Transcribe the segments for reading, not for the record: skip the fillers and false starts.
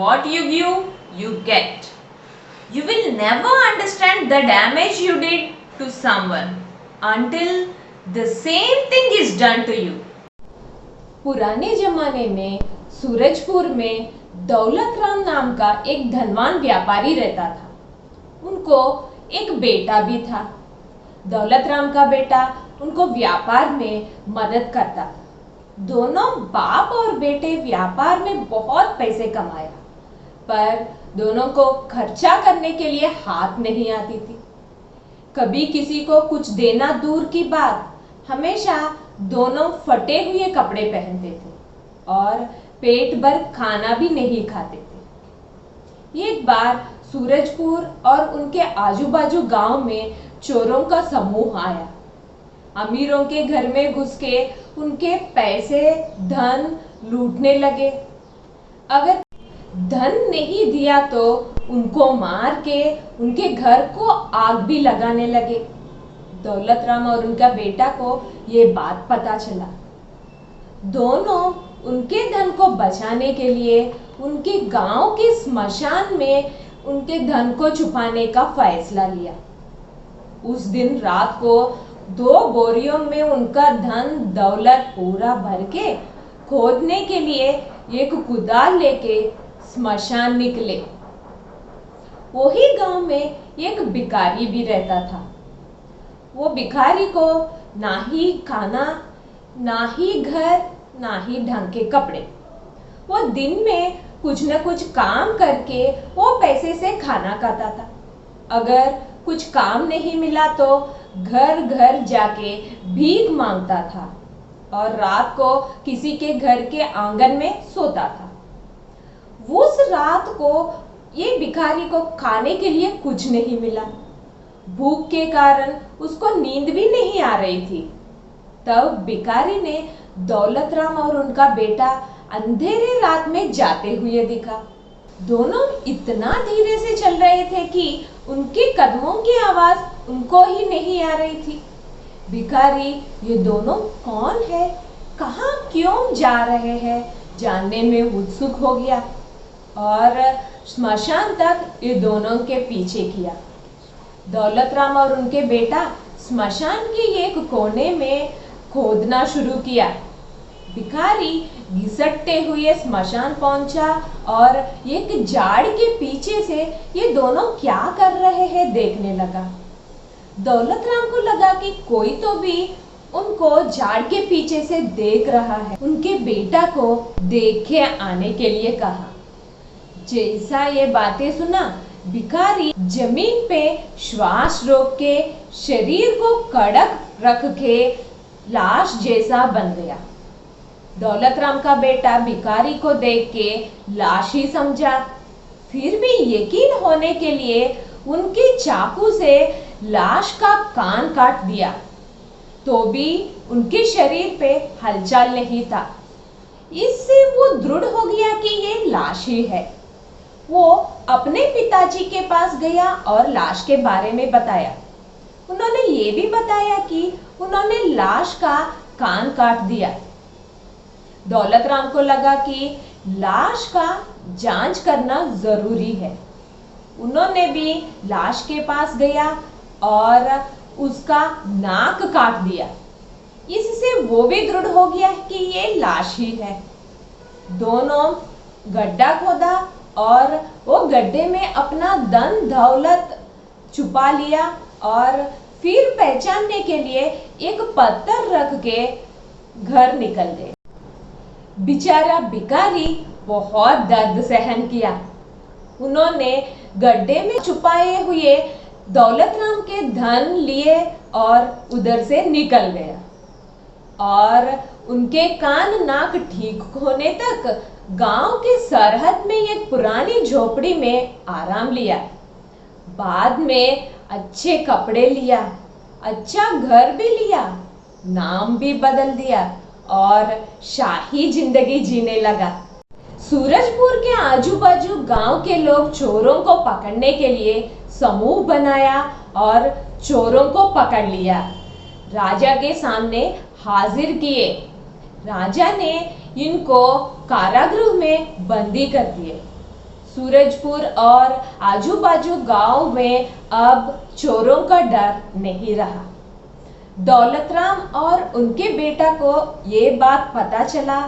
What you give, you get. You will never understand the damage you did to someone until the same thing is done to you. पुराने जमाने में सूरजपुर में दौलत राम नाम का एक धनवान व्यापारी रहता था। उनको एक बेटा भी था। दौलत राम का बेटा उनको व्यापार में मदद करता था। दोनों बाप और बेटे व्यापार में बहुत पैसे कमाया, पर दोनों को खर्चा करने के लिए हाथ नहीं आती थी। कभी किसी को कुछ देना दूर की बात, हमेशा दोनों फटे हुए कपड़े पहनते थे और पेट भर खाना भी नहीं खाते थे। एक बार सूरजपुर और उनके आजू बाजू गांव में चोरों का समूह आया। अमीरों के घर में घुस के उनके पैसे धन लूटने लगे। अगर धन नहीं दिया तो उनको मार के उनके घर को आग भी लगाने लगे। दौलत राम और उनका बेटा को ये बात पता चला। दोनों उनके धन को बचाने के लिए उनके गांव के स्मशान में उनके धन को छुपाने का फैसला लिया। उस दिन रात को 2 बोरियों में उनका धन दौलत पूरा भर के खोदने के लिए एक कुदाल लेके स्मशान निकले। वही गांव में एक भिखारी भी रहता था। वो भिखारी को ना ही खाना, ना ही घर, ना ही ढंग के कपड़े। वो दिन में कुछ न कुछ काम करके वो पैसे से खाना खाता था। अगर कुछ काम नहीं मिला तो घर घर जाके भीख मांगता था और रात को किसी के घर के आंगन में सोता था। उस रात को ये भिखारी को खाने के लिए कुछ नहीं मिला। भूख के कारण उसको नींद भी नहीं आ रही थी। तब भिखारी ने दौलत राम और उनका बेटा अंधेरे रात में जाते हुए दिखा। दोनों इतना धीरे से चल रहे थे कि उनके कदमों की आवाज उनको ही नहीं आ रही थी। भिखारी ये दोनों कौन है, कहाँ क्यों जा रहे हैं, जानने में उत्सुक हो गया और स्मशान तक ये दोनों के पीछे किया। दौलत राम और उनके बेटा स्मशान के एक कोने में खोदना शुरू किया। भिखारी घिसटते हुए स्मशान पहुंचा और एक झाड़ के पीछे से ये दोनों क्या कर रहे हैं देखने लगा। दौलत राम को लगा कि कोई तो भी उनको झाड़ के पीछे से देख रहा है। उनके बेटा को देख के आने के लिए कहा। जैसा ये बातें सुना, भिखारी जमीन पे श्वास रोक के शरीर को कड़क रख के लाश जैसा बन गया। दौलत राम का बेटा भिखारी को देख के लाश ही समझा। फिर भी यकीन होने के लिए उनके चाकू से लाश का कान काट दिया, तो भी उनके शरीर पे हलचल नहीं था। इससे वो दृढ़ हो गया कि ये लाश ही है। वो अपने पिताजी के पास गया और लाश के बारे में बताया। उन्होंने ये भी बताया कि उन्होंने लाश का कान काट दिया। दौलत राम को लगा कि लाश का जांच करना जरूरी है। उन्होंने भी लाश के पास गया और उसका नाक काट दिया। इससे वो भी दृढ़ हो गया कि ये लाश ही है। दोनों गड्ढा खोदा और वो गड्ढे में अपना धन दौलत छुपा लिया और फिर पहचानने के लिए एक पत्थर रख के घर निकल गए। बेचारा भिखारी बहुत दर्द सहन किया। उन्होंने गड्ढे में छुपाए हुए दौलत राम के धन लिए और उधर से निकल गया और उनके कान नाक ठीक होने तक गांव के सरहद में एक पुरानी झोपड़ी में आराम लिया। बाद में अच्छे कपड़े लिया, अच्छा घर भी लिया, नाम भी बदल दिया और शाही जिंदगी जीने लगा। सूरजपुर के आजू बाजू गांव के लोग चोरों को पकड़ने के लिए समूह बनाया और चोरों को पकड़ लिया। राजा के सामने हाजिर किए। राजा ने इनको कारागृह में बंदी कर दिए। सूरजपुर और आजू बाजू गांव में अब चोरों का डर नहीं रहा। दौलतराम और उनके बेटा को ये बात पता चला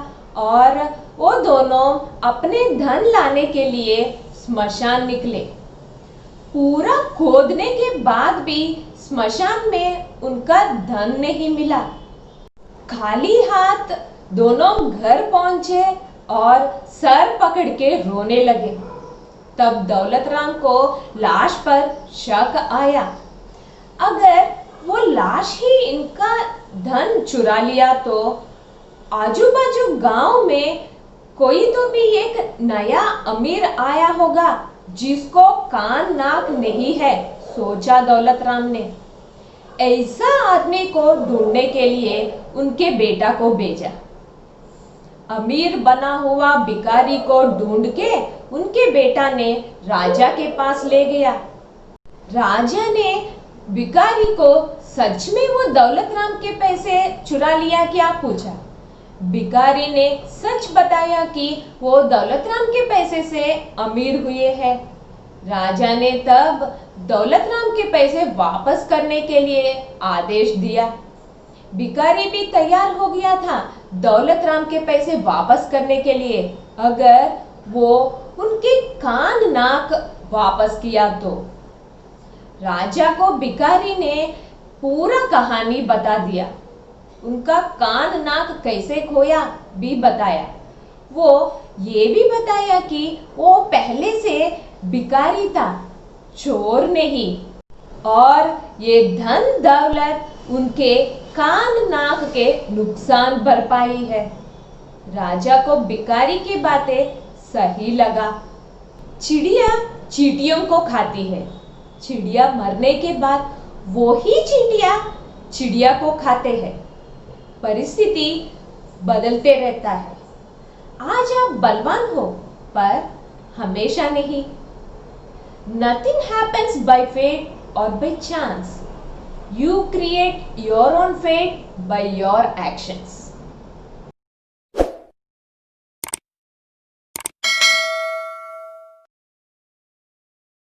और वो दोनों अपने धन लाने के लिए स्मशान निकले। पूरा खोदने के बाद भी स्मशान में उनका धन नहीं मिला। खाली हाथ दोनों घर पहुंचे और सर पकड़ के रोने लगे। तब दौलतराम को लाश पर शक आया, अगर वो लाश ही इनका धन चुरा लिया तो आजू बाजू गांव में कोई तो भी एक नया अमीर आया होगा जिसको कान नाक नहीं है, सोचा दौलतराम ने। ऐसा आदमी को ढूंढने के लिए उनके बेटा को भेजा। अमीर बना हुआ भिखारी को ढूंढ के उनके बेटा ने राजा के पास ले गया। राजा ने भिखारी को सच में वो दौलतराम के पैसे चुरा लिया क्या पूछा। भिखारी ने सच बताया कि वो दौलतराम के पैसे से अमीर हुए हैं। राजा ने तब दौलतराम के पैसे वापस करने के लिए आदेश दिया। भिखारी भी तैयार हो गया था दौलतराम के पैसे वापस करने के लिए, अगर वो उनके कान नाक वापस किया तो। राजा को भिखारी ने पूरा कहानी बता दिया। उनका कान नाक कैसे खोया भी बताया। वो ये भी बताया कि वो पहले से भिखारी था, चोर नहीं, और ये धन दौलत उनके कान नाक के नुकसान भरपाई है। राजा को भिखारी की बातें सही लगा। चिड़िया चींटियों को खाती है, चिड़िया मरने के बाद वो ही चींटिया चिड़िया को खाते हैं। परिस्थिति बदलते रहता है। आज आप बलवान हो पर हमेशा नहीं। Nothing happens by fate or by chance. You create your own fate by your actions.